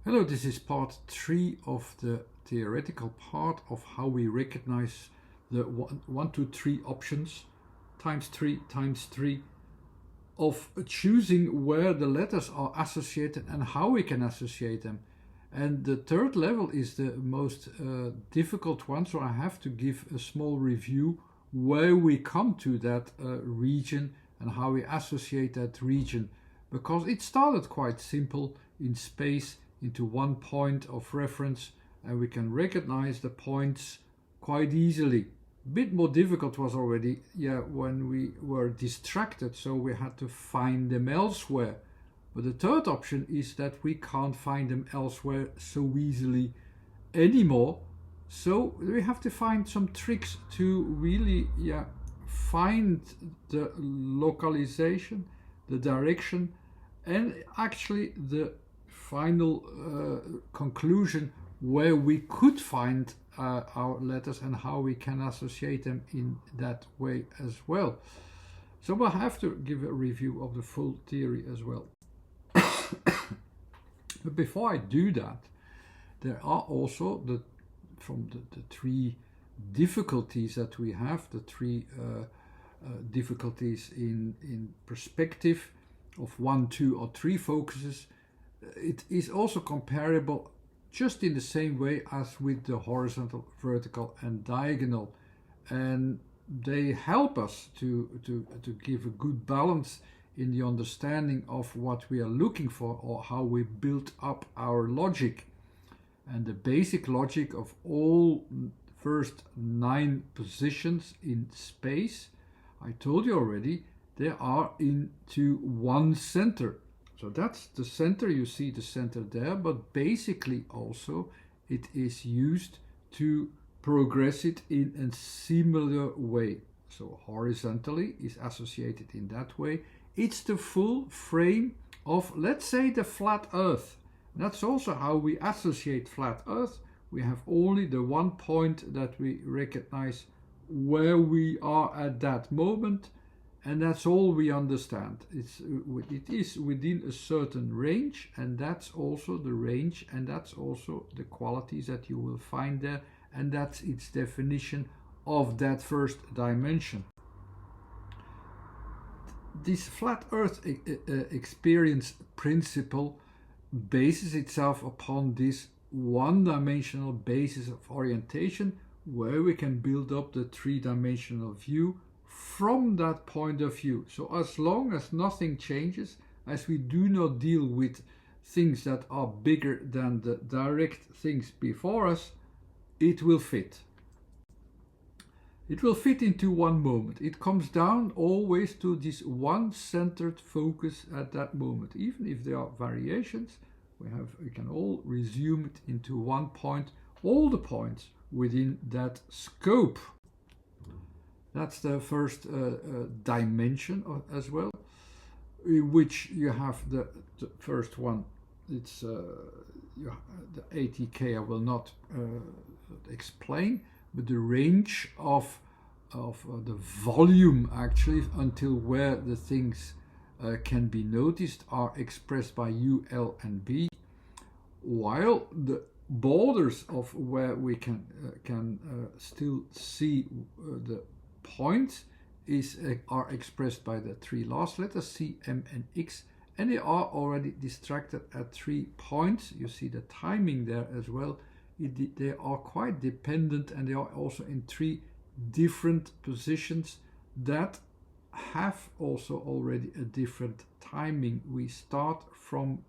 Hello, this is part 3 of the theoretical part of how we recognize the 1, 2, 3 options times 3 of choosing where the letters are associated and how we can associate them. And the third level is the most difficult one, so I have to give a small review where we come to that region and how we associate that region, because it started quite simple in space into one point of reference, and we can recognize the points quite easily. A bit more difficult was already when we were distracted, so we had to find them elsewhere. But the third option is that we can't find them elsewhere so easily anymore, so we have to find some tricks to really find the localization, the direction, and actually the final conclusion where we could find our letters and how we can associate them in that way as well. So we'll have to give a review of the full theory as well. But before I do that, there are also the three difficulties that we have, the three difficulties in perspective of 1, 2 or 3 focuses. It is also comparable just in the same way as with the horizontal, vertical and diagonal, and they help us to give a good balance in the understanding of what we are looking for or how we build up our logic. And the basic logic of all first 9 positions in space, I told you already, they are into one center. So that's the center, you see the center there, but basically also it is used to progress it in a similar way. So horizontally is associated in that way. It's the full frame of, let's say, the flat Earth. That's also how we associate flat Earth. We have only the one point that we recognize where we are at that moment, and that's all we understand. It is within a certain range, and that's also the range, and that's also the qualities that you will find there, and that's its definition of that first dimension. This flat Earth experience principle bases itself upon this one-dimensional basis of orientation, where we can build up the 3-dimensional view from that point of view. So as long as nothing changes, as we do not deal with things that are bigger than the direct things before us, it will fit. It will fit into one moment. It comes down always to this one-centered focus at that moment. Even if there are variations, we can all resume it into one point, all the points within that scope. That's the first dimension as well, in which you have the first one. It's the ATK I will not explain, but the range of the volume actually until where the things can be noticed are expressed by U, L and B, while the borders of where we can still see the points are expressed by the 3 last letters C, M and X, and they are already distracted at 3 points. You see the timing there as well. They are quite dependent, and they are also in 3 different positions that have also already a different timing. We start from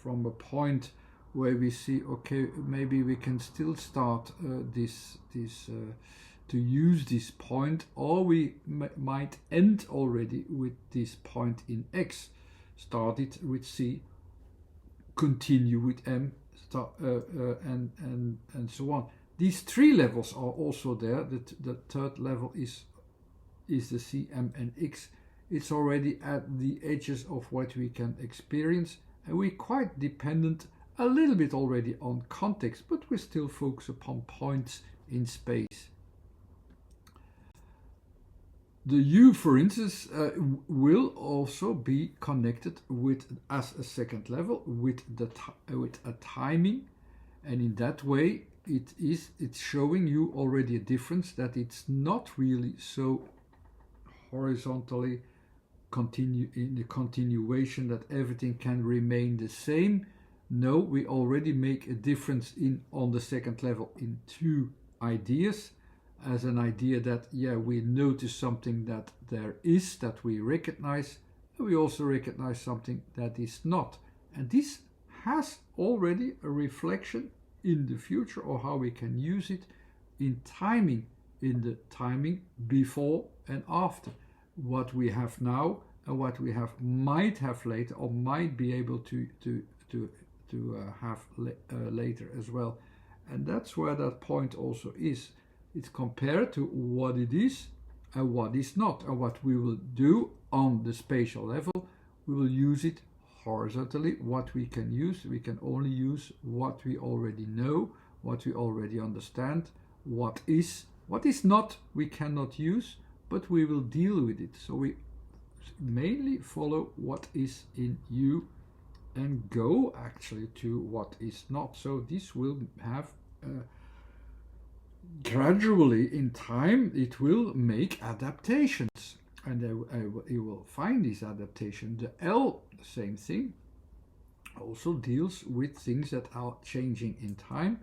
a point where we see, okay, maybe we can still start to use this point, or we might end already with this point in X. Start it with C, continue with M, and so on. These 3 levels are also there. The third level is the C, M and X. It's already at the edges of what we can experience, and we're quite dependent a little bit already on context, but we still focus upon points in space. The U, for instance, will also be connected with, as a second level, with with a timing, and in that way it's showing you already a difference, that it's not really so horizontally in the continuation that everything can remain the same. No, we already make a difference on the second level in two ideas, as an idea that, yeah, we notice something that there is, that we recognize, and we also recognize something that is not. And this has already a reflection in the future, or how we can use it in timing, in the timing before and after. What we have now and what we might have later, or might be able to have later as well. And that's where that point also is. It's compared to what it is and what is not. And what we will do on the spatial level, we will use it horizontally. What we can use, we can only use what we already know, what we already understand. What is not, we cannot use, but we will deal with it. So we mainly follow what is in you and go actually to what is not. So this will have gradually in time, it will make adaptations, and you will find these adaptations. The L, same thing, also deals with things that are changing in time,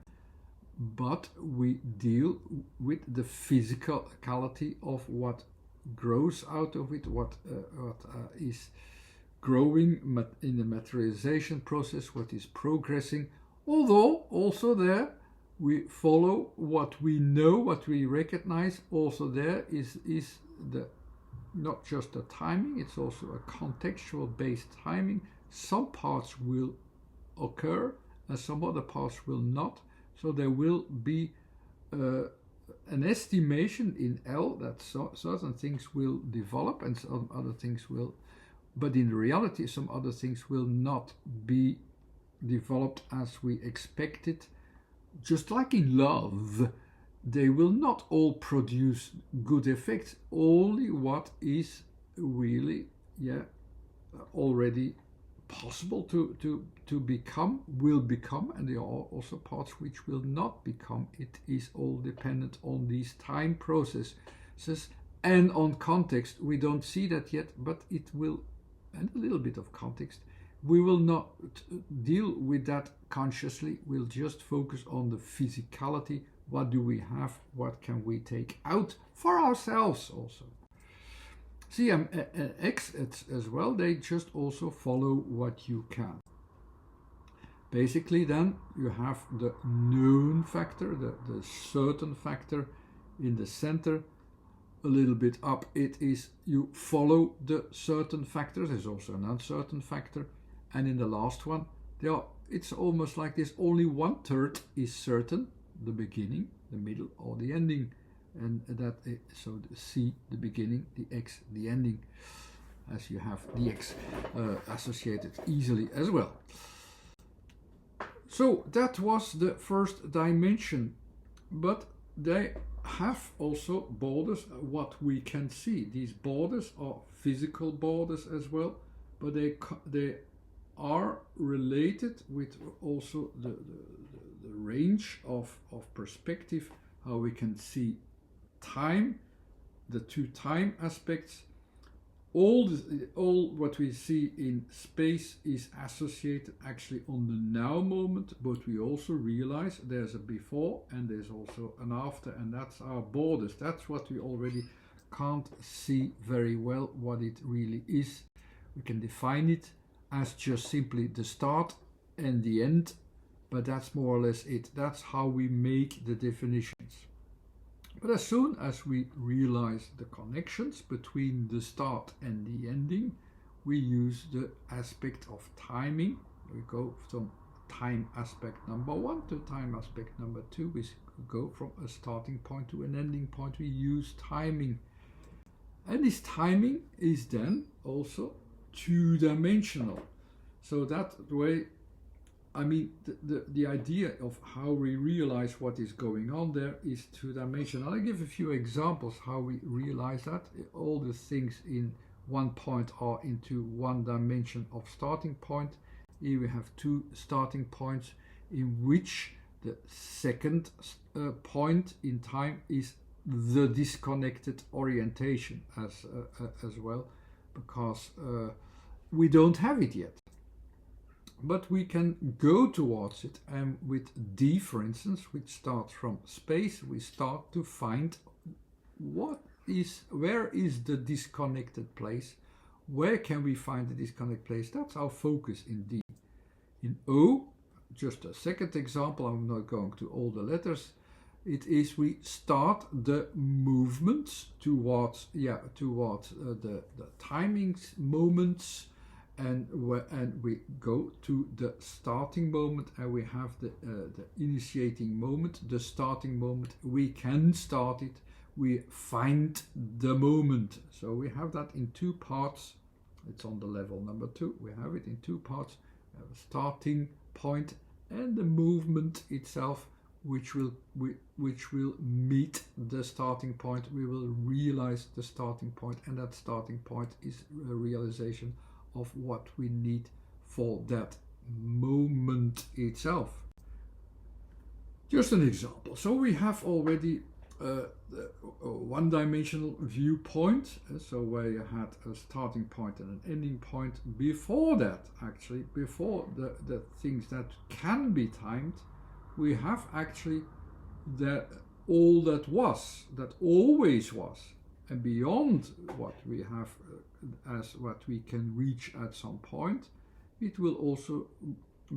but we deal with the physicality of what grows out of it, what is growing in the materialization process, what is progressing. Although also there we follow what we know, what we recognize. Also there is the not just the timing, it's also a contextual based timing. Some parts will occur and some other parts will not. So there will be an estimation in L that certain things will develop and some other things will, but in reality some other things will not be developed as we expected. Just like in love, they will not all produce good effects. Only what is really, already possible to become will become, and there are also parts which will not become. It is all dependent on these time processes and on context. We don't see that yet, but it will, and a little bit of context. We will not deal with that consciously. We'll just focus on the physicality. What do we have? What can we take out for ourselves also? C and X as well, they just also follow what you can. Basically then you have the known factor, the certain factor in the center. A little bit up it is you follow the certain factor. There's also an uncertain factor. And in the last one, it's almost like this. Only 1/3 is certain, the beginning, the middle, or the ending. And that is, so the C, the beginning, the X, the ending, as you have the X associated easily as well. So that was the first dimension. But they have also borders, what we can see. These borders are physical borders as well, but they are related with also the range of perspective, how we can see time, the two time aspects. All what we see in space is associated actually on the now moment, but we also realize there's a before and there's also an after, and that's our borders. That's what we already can't see very well what it really is. We can define it as just simply the start and the end, but that's more or less it. That's how we make the definitions. But as soon as we realize the connections between the start and the ending, we use the aspect of timing. We go from time aspect number 1 to time aspect number 2. We go from a starting point to an ending point. We use timing. And this timing is then also two-dimensional. So that way I mean, the idea of how we realize what is going on there is two-dimensional. I'll give a few examples how we realize that. All the things in one point are into one dimension of starting point. Here we have two starting points in which the second point in time is the disconnected orientation as well, because we don't have it yet. But we can go towards it, and with D, for instance, which starts from space, we start to find where is the disconnected place, where can we find the disconnected place. That's our focus in D. In O, just a second example, I'm not going to all the letters, it is we start the movements towards the timings moments, and we go to the starting moment, and we have the initiating moment, the starting moment. We can start it, we find the moment. So we have that in two parts. It's on the level number 2. We have it in two parts. We have a starting point and the movement itself, which will meet the starting point. We will realize the starting point, and that starting point is a realization of what we need for that moment itself. Just an example. So we have already a one-dimensional viewpoint, so where you had a starting point and an ending point. Before that, actually, before the things that can be timed, we have actually all that was, that always was, and beyond what we have as what we can reach at some point, it will also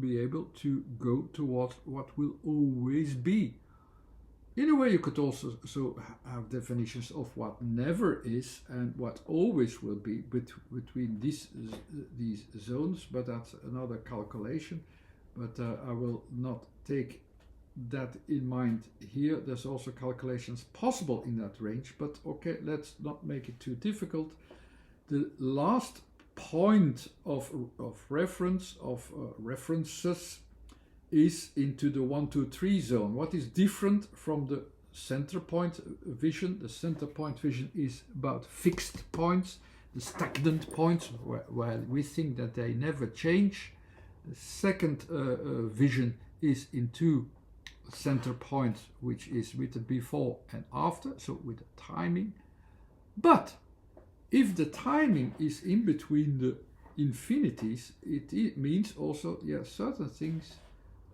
be able to go towards what will always be. In a way, you could also have definitions of what never is and what always will be between these zones, but that's another calculation. But I will not take that in mind here. There's also calculations possible in that range, but okay, let's not make it too difficult. The last point of reference, references, is into the 1, 2, 3 zone. What is different from the center point vision? The center point vision is about fixed points, the stagnant points, where we think that they never change. The second vision is into center points, which is with the before and after, so with the timing. But if the timing is in between the infinities, it means also, certain things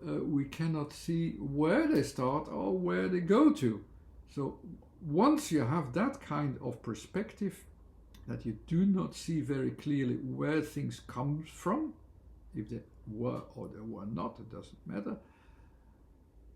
we cannot see where they start or where they go to. So once you have that kind of perspective, that you do not see very clearly where things come from, if they were or they were not, it doesn't matter,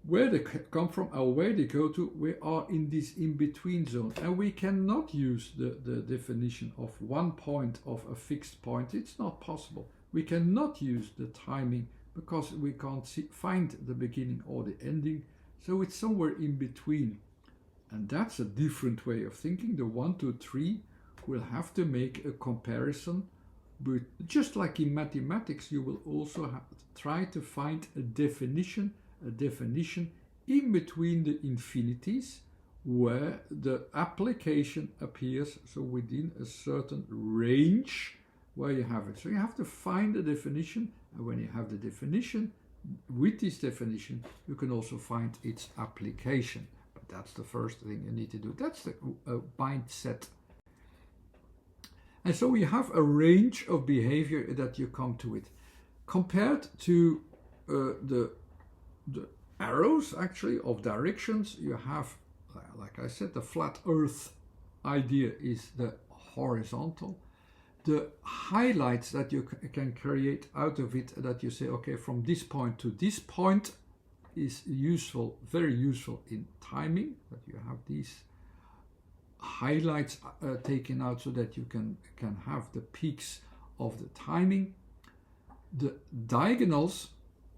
where they come from or where they go to, we are in this in-between zone, and we cannot use the definition of one point of a fixed point. It's not possible. We cannot use the timing because we can't find the beginning or the ending, so it's somewhere in between. And that's a different way of thinking. The 1, 2, 3 will have to make a comparison, but just like in mathematics, you will also try to find a definition in between the infinities where the application appears, so within a certain range where you have it. So you have to find a definition, and when you have the definition, with this definition, you can also find its application. But that's the first thing you need to do. That's the mindset. And so you have a range of behavior that you come to it. Compared to the arrows, actually, of directions, you have, like I said, the flat earth idea is the horizontal. The highlights that you can create out of it, that you say, okay, from this point to this point, is useful, very useful in timing, that you have these highlights taken out so that you can have the peaks of the timing. The diagonals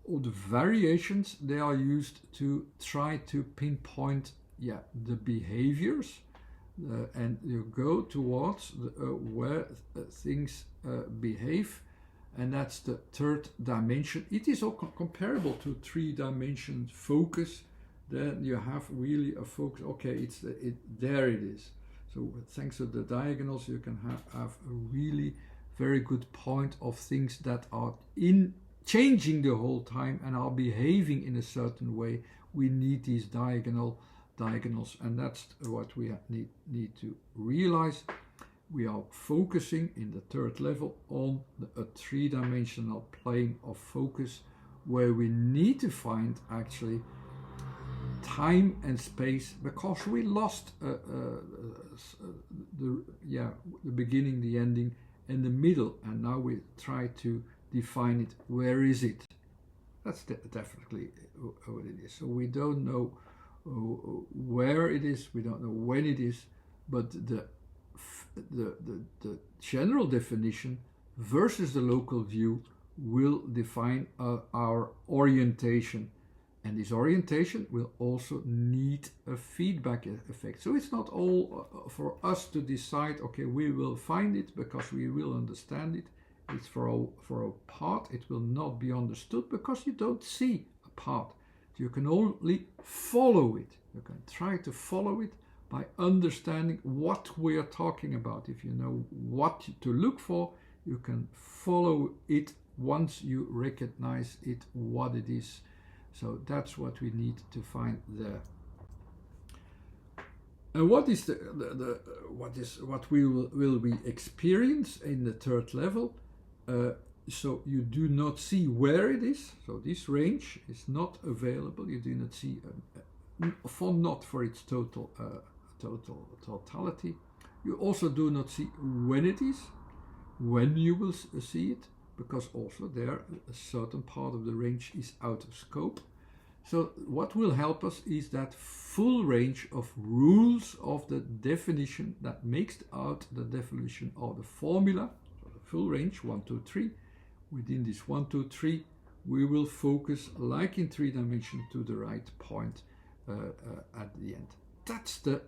or the variations, they are used to try to pinpoint the behaviors, and you go towards where things behave, and that's the third dimension. It is all comparable to 3-dimension focus. Then you have really a focus. Okay, there it is. So thanks to the diagonals, you can have a really very good point of things that are in changing the whole time and are behaving in a certain way. We need these diagonals, and that's what we need to realize. We are focusing in the third level on a 3-dimensional plane of focus, where we need to find actually time and space, because we lost the beginning, the ending, and the middle, and now we try to define it. Where is it? That's definitely what it is. So we don't know where it is, we don't know when it is, but the general definition versus the local view will define our orientation, and this orientation will also need a feedback effect. So it's not all for us to decide, okay, we will find it because we will understand it. It's for a part, it will not be understood because you don't see a part. You can only follow it. You can try to follow it by understanding what we are talking about. If you know what to look for, you can follow it once you recognize it, what it is. So that's what we need to find there. And what is what we will experience in the third level? So you do not see where it is. So this range is not available. You do not see not for its totality. You also do not see when it is, when you will see it, because also there a certain part of the range is out of scope. So what will help us is that full range of rules of the definition that makes out the definition of the formula. So the full range 1, 2, 3. Within this 1, 2, 3, we will focus like in 3 dimensions to the right point at the end. That's the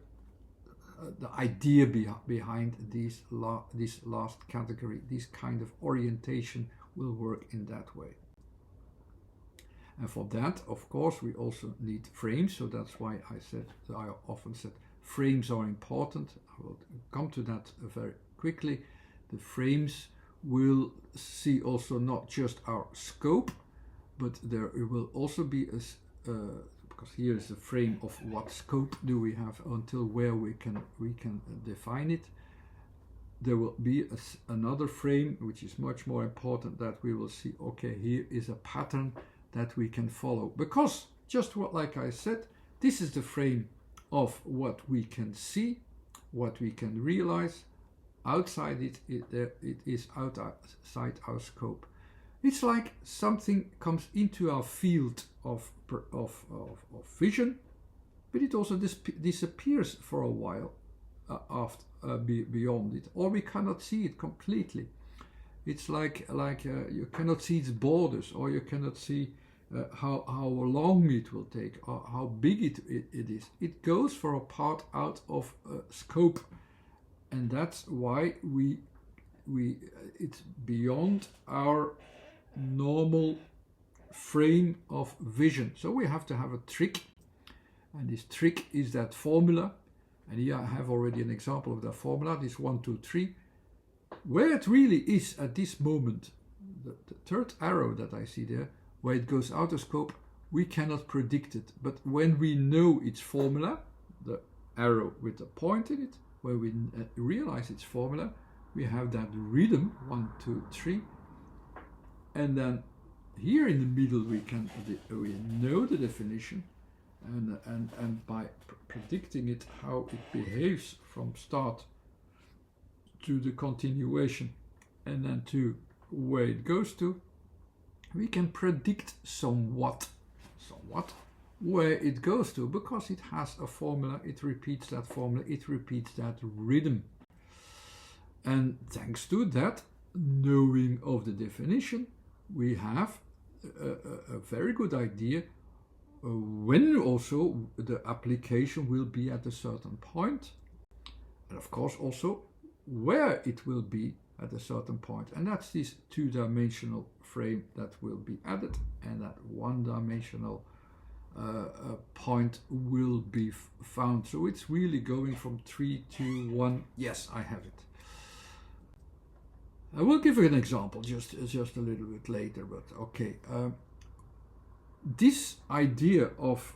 idea behind this last category. This kind of orientation will work in that way. And for that, of course, we also need frames. So that's why I often said frames are important. I will come to that very quickly. The frames will see also not just our scope, but there will also be because here is a frame of what scope do we have until where we can define it. There will be another frame which is much more important, that we will see, okay, here is a pattern that we can follow, because just like I said, this is the frame of what we can see, what we can realize. Outside it is outside our scope. It's like something comes into our field of vision, but it also disappears for a while beyond it, or we cannot see it completely. It's like you cannot see its borders, or you cannot see how long it will take, or how big it is. It goes for a part out of scope, and that's why it's beyond our normal frame of vision. So we have to have a trick, and this trick is that formula. And here I have already an example of that formula, this 1, 2, 3. Where it really is at this moment, the third arrow that I see there, where it goes out of scope, we cannot predict it. But when we know its formula, the arrow with the point in it, where we realize its formula, we have that rhythm, 1, 2, 3. And then here in the middle we know the definition, and by predicting it, how it behaves from start to the continuation and then to where it goes to, we can predict somewhat where it goes to, because it has a formula, it repeats that formula, it repeats that rhythm. And thanks to that knowing of the definition, we have a very good idea when also the application will be at a certain point, and of course also where it will be at a certain point. And that's this two-dimensional frame that will be added, and that one-dimensional point will be found. So it's really going from 3 to 1. Yes, I have it. I will give you an example just a little bit later, but okay. This idea of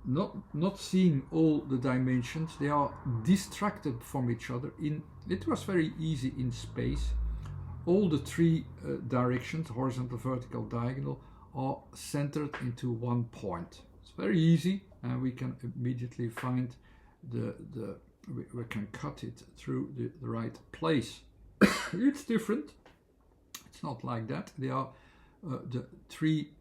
not seeing all the dimensions, they are distracted from each other. It was very easy in space. All the three directions, horizontal, vertical, diagonal, are centered into one point. It's very easy, and we can immediately find we can cut it through the right place. It's different. It's not like that. They are the three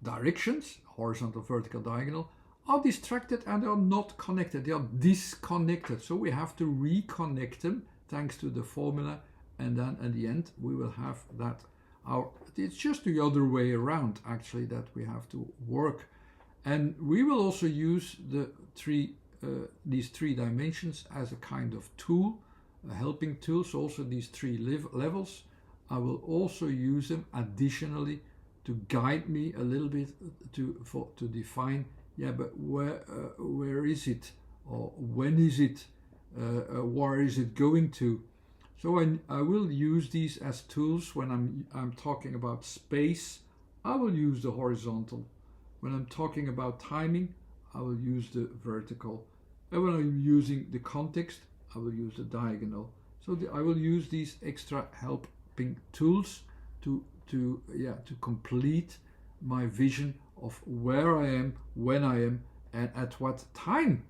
directions, horizontal, vertical, diagonal, are distracted and they are not connected. They are disconnected. So we have to reconnect them thanks to the formula, and then at the end we will have that. It's just the other way around, actually, that we have to work. And we will also use these three dimensions as a kind of tool, a helping tool. So also these three levels, I will also use them additionally to guide me a little bit to define, but where is it, or when is it, where is it going to? So I will use these as tools when I'm talking about space. I will use the horizontal. When I'm talking about timing, I will use the vertical. And when I'm using the context, I will use the diagonal. So I will use these extra helping tools to complete my vision of where I am, when I am, and at what time.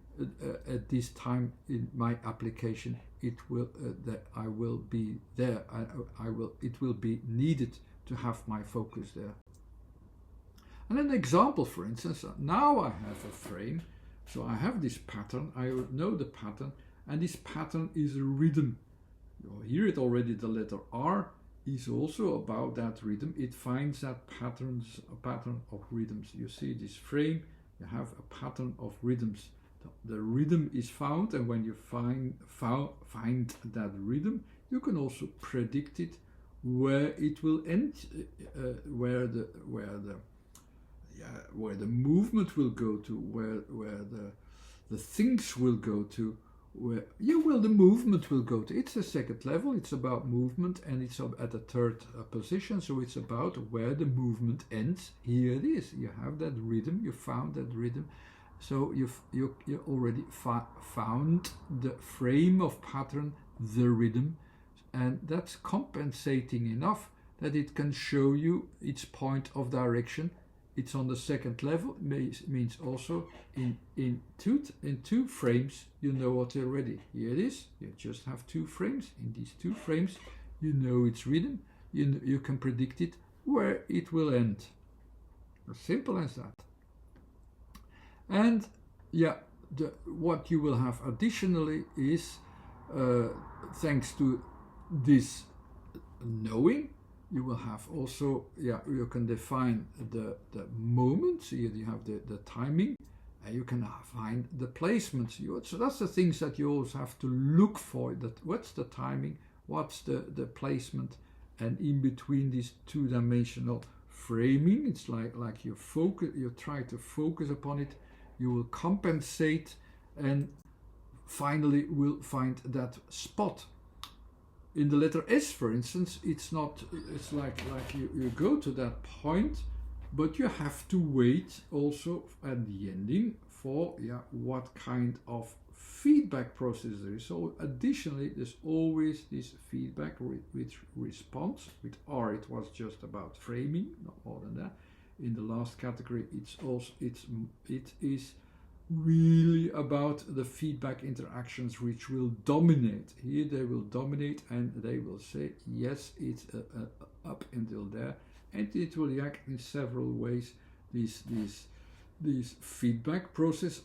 At this time in my application, that I will be there. It will be needed to have my focus there. And an example, for instance, now I have a frame, so I have this pattern. I know the pattern, and this pattern is a rhythm. You hear it already. The letter R is also about that rhythm. It finds that pattern of rhythms. You see this frame, you have a pattern of rhythms. The rhythm is found, and when you find that rhythm, you can also predict it, where it will end, where the movement will go to, where the things will go to, where the movement will go to. It's the second level. It's about movement, and it's at the third position. So it's about where the movement ends. Here it is. You have that rhythm. You found that rhythm. So you already found the frame of pattern, the rhythm, and that's compensating enough that it can show you its point of direction. It's on the second level. Means also in two frames you know it already. Here it is. You just have two frames. In these two frames, you know its rhythm. You can predict it, where it will end. As simple as that. And what you will have additionally is, thanks to this knowing, you will have also, you can define the moments. Here you have the timing, and you can find the placements. So that's the things that you always have to look for. That what's the timing, what's the placement, and in between these two-dimensional framing, it's like you try to focus upon it. You will compensate, and finally will find that spot. In the letter S, for instance, it's like you go to that point, but you have to wait also at the ending for what kind of feedback process there is. So additionally, there's always this feedback with response. With R, it was just about framing, not more than that. In the last category, it is really about the feedback interactions which will dominate. Here they will dominate, and they will say yes, it's up until there, and it will react in several ways. These feedback process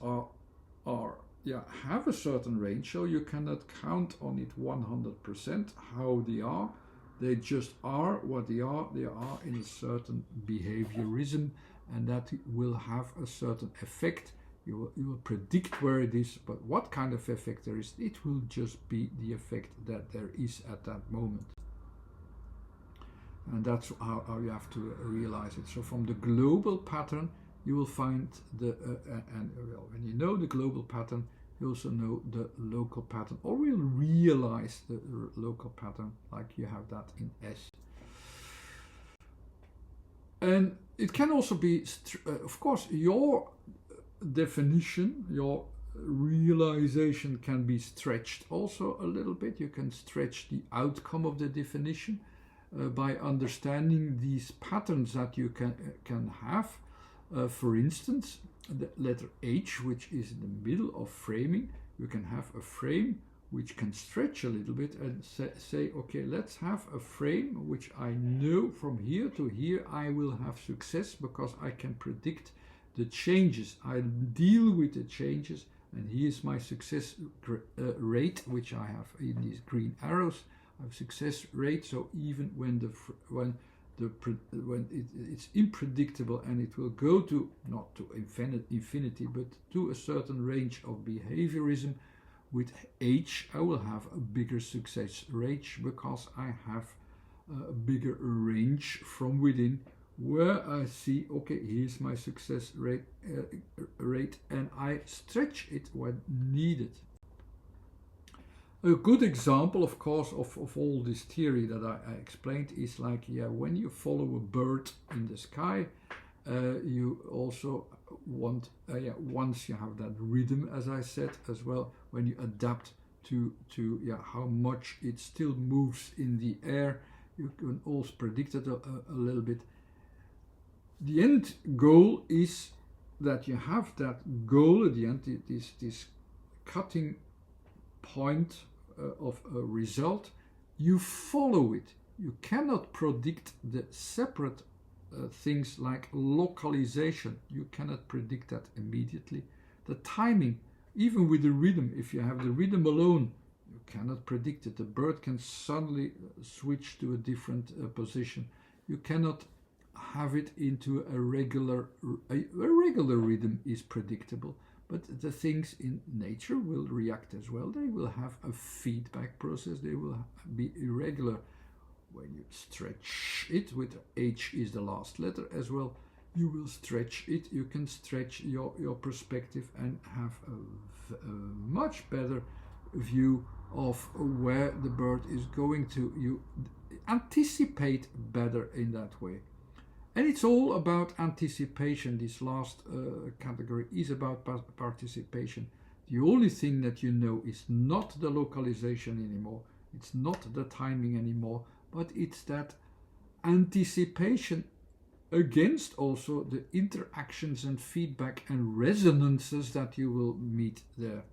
have a certain range, so you cannot count on it 100% how they are. They just are what they are. They are in a certain behaviorism, and that will have a certain effect You will predict where it is, but what kind of effect there is, it will just be the effect that there is at that moment. And that's how you have to realize it. So from the global pattern, you will find when you know the global pattern, you also know the local pattern, or will realize the local pattern, like you have that in S. And it can also be, of course, your definition, your realization can be stretched also a little bit. You can stretch the outcome of the definition by understanding these patterns that you can have. For instance, the letter H, which is in the middle of framing, you can have a frame which can stretch a little bit and say, okay, let's have a frame which I know from here to here I will have success because I can predict the changes. I deal with the changes, and here's my success rate, which I have in these green arrows. I have success rate, so even when it's unpredictable and it will go to not to infinity but to a certain range of behaviorism, with H I will have a bigger success rate because I have a bigger range from within where I see, okay, here's my success rate, and I stretch it when needed. A good example, of course, of all this theory that I explained is like, when you follow a bird in the sky, you also want, once you have that rhythm, as I said as well, when you adapt to how much it still moves in the air, you can also predict it a little bit. The end goal is that you have that goal at the end, this cutting point of a result. You follow it. You cannot predict the separate things like localization. You cannot predict that immediately. The timing, even with the rhythm, if you have the rhythm alone, you cannot predict it. The bird can suddenly switch to a different position. You cannot have it into a regular rhythm is predictable, but the things in nature will react as well. They will have a feedback process. They will be irregular. When you stretch it, with H is the last letter as well, you will stretch it. You can stretch your perspective and have a much better view of where the bird is going to. You anticipate better in that way. And it's all about anticipation. This last category is about participation. The only thing that you know is not the localization anymore. It's not the timing anymore, but it's that anticipation against also the interactions and feedback and resonances that you will meet there.